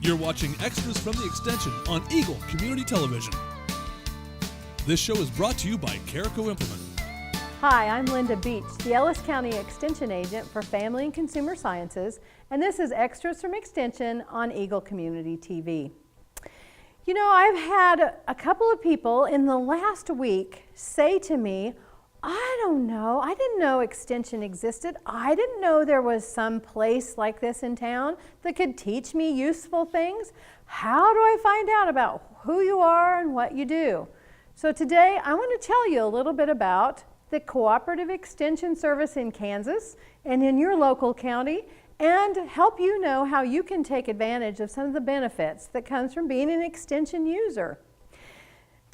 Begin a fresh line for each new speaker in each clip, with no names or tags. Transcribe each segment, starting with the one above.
You're watching Extras from the Extension on Eagle Community Television. This show is brought to you by Carico Implement.
Hi, I'm Linda Beech, the Ellis County Extension Agent for Family and Consumer Sciences, and this is Extras from Extension on Eagle Community TV. You know, I've had a couple of people in the last week say to me, I don't know, I didn't know Extension existed. I didn't know there was some place like this in town that could teach me useful things. How do I find out about who you are and what you do? So today I want to tell you a little bit about the Cooperative Extension Service in Kansas and in your local county, and help you know how you can take advantage of some of the benefits that comes from being an Extension user.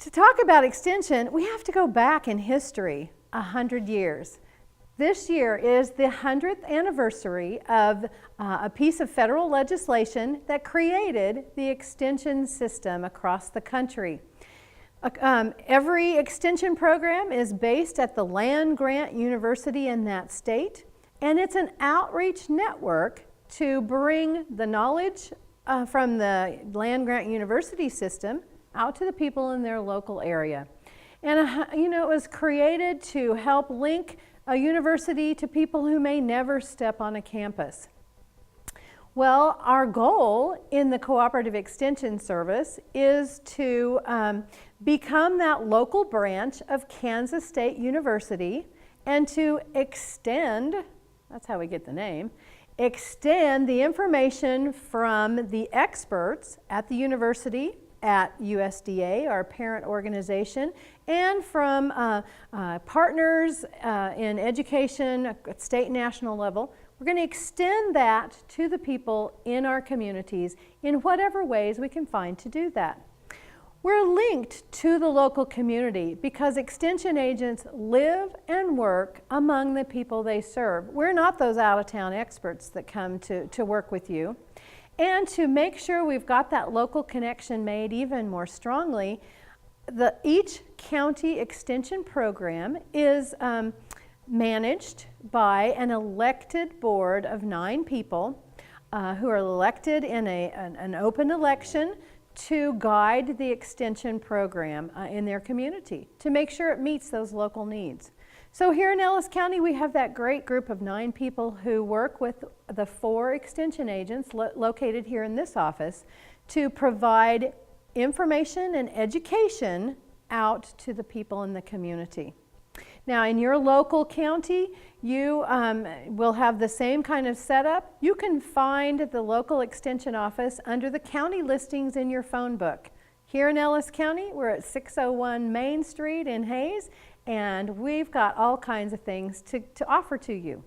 To talk about Extension, we have to go back in history 100 years. This year is the 100th anniversary of a piece of federal legislation that created the Extension system across the country. Every Extension program is based at the land-grant university in that state, and it's an outreach network to bring the knowledge from the land-grant university system out to the people in their local area. And you know, it was created to help link a university to people who may never step on a campus. Well, our goal in the Cooperative Extension Service is to become that local branch of Kansas State University and to extend, that's how we get the name, extend the information from the experts at the university, at USDA, our parent organization, and from partners in education at state and national level. We're going to extend that to the people in our communities in whatever ways we can find to do that. We're linked to the local community because Extension agents live and work among the people they serve. We're not those out-of-town experts that come to work with you. And to make sure we've got that local connection made even more strongly, each county extension program is managed by an elected board of 9 people who are elected in an open election to guide the extension program in their community to make sure it meets those local needs. So here in Ellis County, we have that great group of 9 people who work with the 4 extension agents located here in this office to provide information and education out to the people in the community. Now, in your local county, you will have the same kind of setup. You can find the local extension office under the county listings in your phone book. Here in Ellis County, we're at 601 Main Street in Hayes, and we've got all kinds of things to offer to you.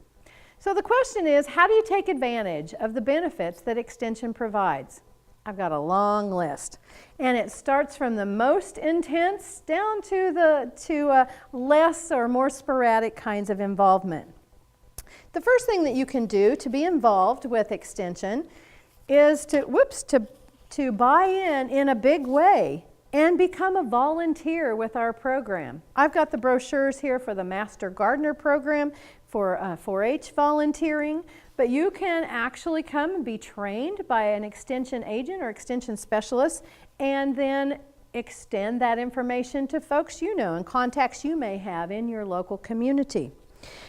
So the question is, how do you take advantage of the benefits that Extension provides? I've got a long list, and it starts from the most intense down to less or more sporadic kinds of involvement. The first thing that you can do to be involved with Extension is to buy in a big way and become a volunteer with our program. I've got the brochures here for the Master Gardener program for 4-H volunteering, but you can actually come and be trained by an extension agent or extension specialist and then extend that information to folks you know and contacts you may have in your local community.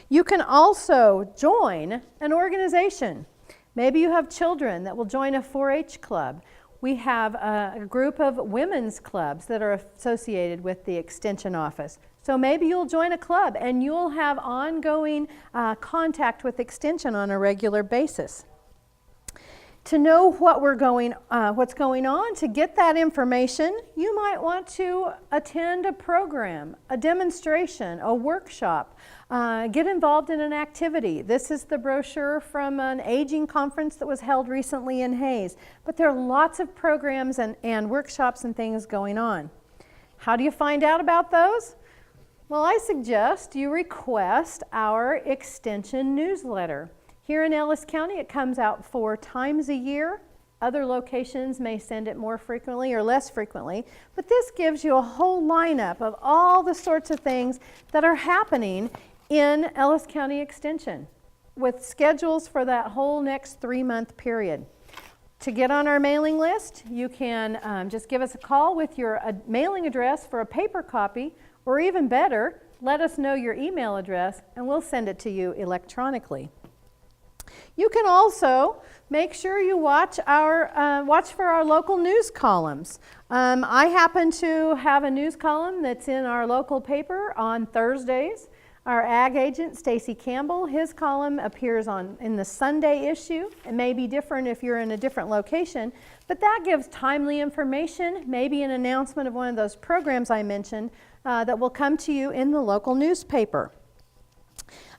You can also join an organization. Maybe you have children that will join a 4-H club. We have a group of women's clubs that are associated with the Extension office. So maybe you'll join a club and you'll have ongoing contact with Extension on a regular basis. To know what's going on, to get that information, you might want to attend a program, a demonstration, a workshop, get involved in an activity. This is the brochure from an aging conference that was held recently in Hayes. But there are lots of programs and workshops and things going on. How do you find out about those? Well, I suggest you request our Extension newsletter. Here in Ellis County, it comes out 4 times a year. Other locations may send it more frequently or less frequently, but this gives you a whole lineup of all the sorts of things that are happening in Ellis County Extension with schedules for that whole next 3-month period. To get on our mailing list, you can just give us a call with your mailing address for a paper copy, or even better, let us know your email address and we'll send it to you electronically. You can also make sure you watch for our local news columns. I happen to have a news column that's in our local paper on Thursdays. Our ag agent, Stacy Campbell, his column appears in the Sunday issue. It may be different if you're in a different location, but that gives timely information, maybe an announcement of one of those programs I mentioned that will come to you in the local newspaper.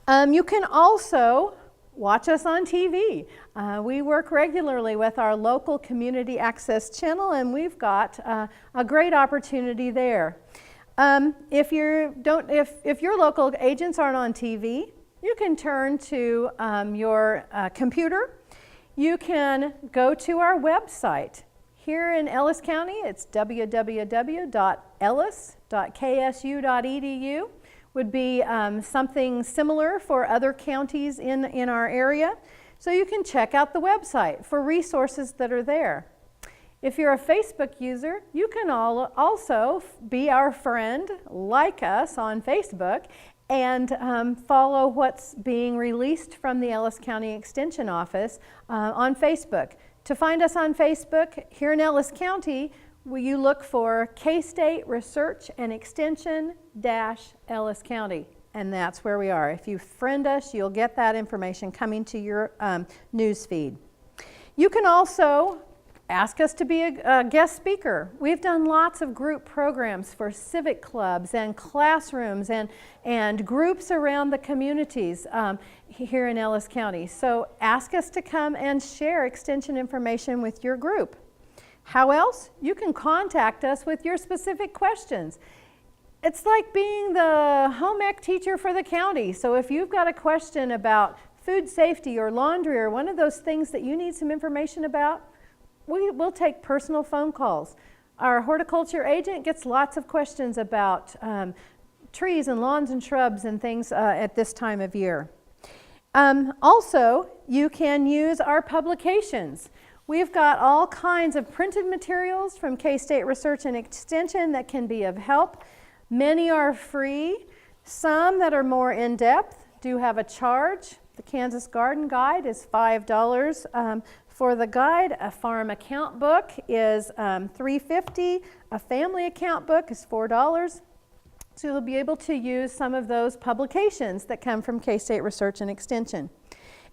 You can also watch us on TV. We work regularly with our local community access channel, and we've got a great opportunity there. If your local agents aren't on TV, you can turn to your computer. You can go to our website. Here in Ellis County, it's www.ellis.ksu.edu. Would be something similar for other counties in our area. So you can check out the website for resources that are there. If you're a Facebook user, you can also be our friend, like us on Facebook, and follow what's being released from the Ellis County Extension Office on Facebook. To find us on Facebook here in Ellis County, you look for K-State Research and Extension Ellis County, and that's where we are. If you friend us, you'll get that information coming to your news feed. You can also ask us to be a guest speaker. We've done lots of group programs for civic clubs and classrooms and groups around the communities here in Ellis County. So ask us to come and share extension information with your group. How else? You can contact us with your specific questions. It's like being the home ec teacher for the county. So if you've got a question about food safety or laundry or one of those things that you need some information about, we'll take personal phone calls. Our horticulture agent gets lots of questions about trees and lawns and shrubs and things at this time of year. Also, you can use our publications. We've got all kinds of printed materials from K-State Research and Extension that can be of help. Many are free. Some that are more in-depth do have a charge. The Kansas Garden Guide is $5 for the guide. A farm account book is $3.50. A family account book is $4. So you'll be able to use some of those publications that come from K-State Research and Extension.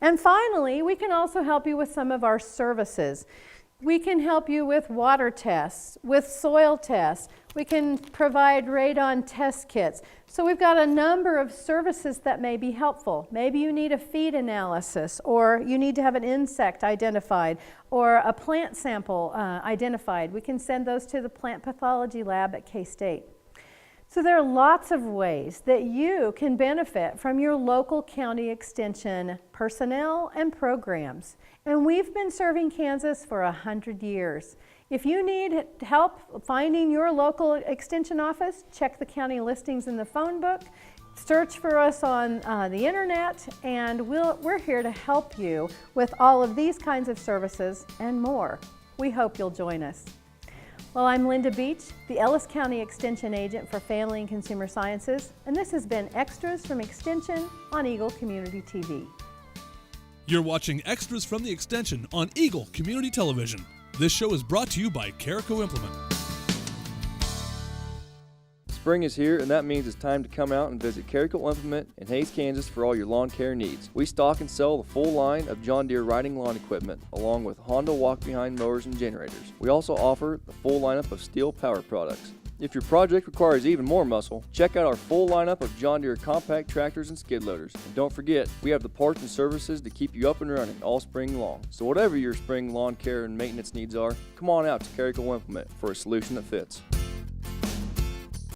And finally, we can also help you with some of our services. We can help you with water tests, with soil tests. We can provide radon test kits. So we've got a number of services that may be helpful. Maybe you need a feed analysis, or you need to have an insect identified, or a plant sample identified. We can send those to the plant pathology lab at K-State. So there are lots of ways that you can benefit from your local county extension personnel and programs. And we've been serving Kansas for 100 years. If you need help finding your local extension office, check the county listings in the phone book, search for us on the internet, and we're here to help you with all of these kinds of services and more. We hope you'll join us. Well, I'm Linda Beech, the Ellis County Extension Agent for Family and Consumer Sciences, and this has been Extras from Extension on Eagle Community TV.
You're watching Extras from the Extension on Eagle Community Television. This show is brought to you by Carico Implement.
Spring is here, and that means it's time to come out and visit Carico Implement in Hays, Kansas for all your lawn care needs. We stock and sell the full line of John Deere riding lawn equipment, along with Honda walk-behind mowers and generators. We also offer the full lineup of steel power products. If your project requires even more muscle, check out our full lineup of John Deere compact tractors and skid loaders. And don't forget, we have the parts and services to keep you up and running all spring long. So whatever your spring lawn care and maintenance needs are, come on out to Carico Implement for a solution that fits.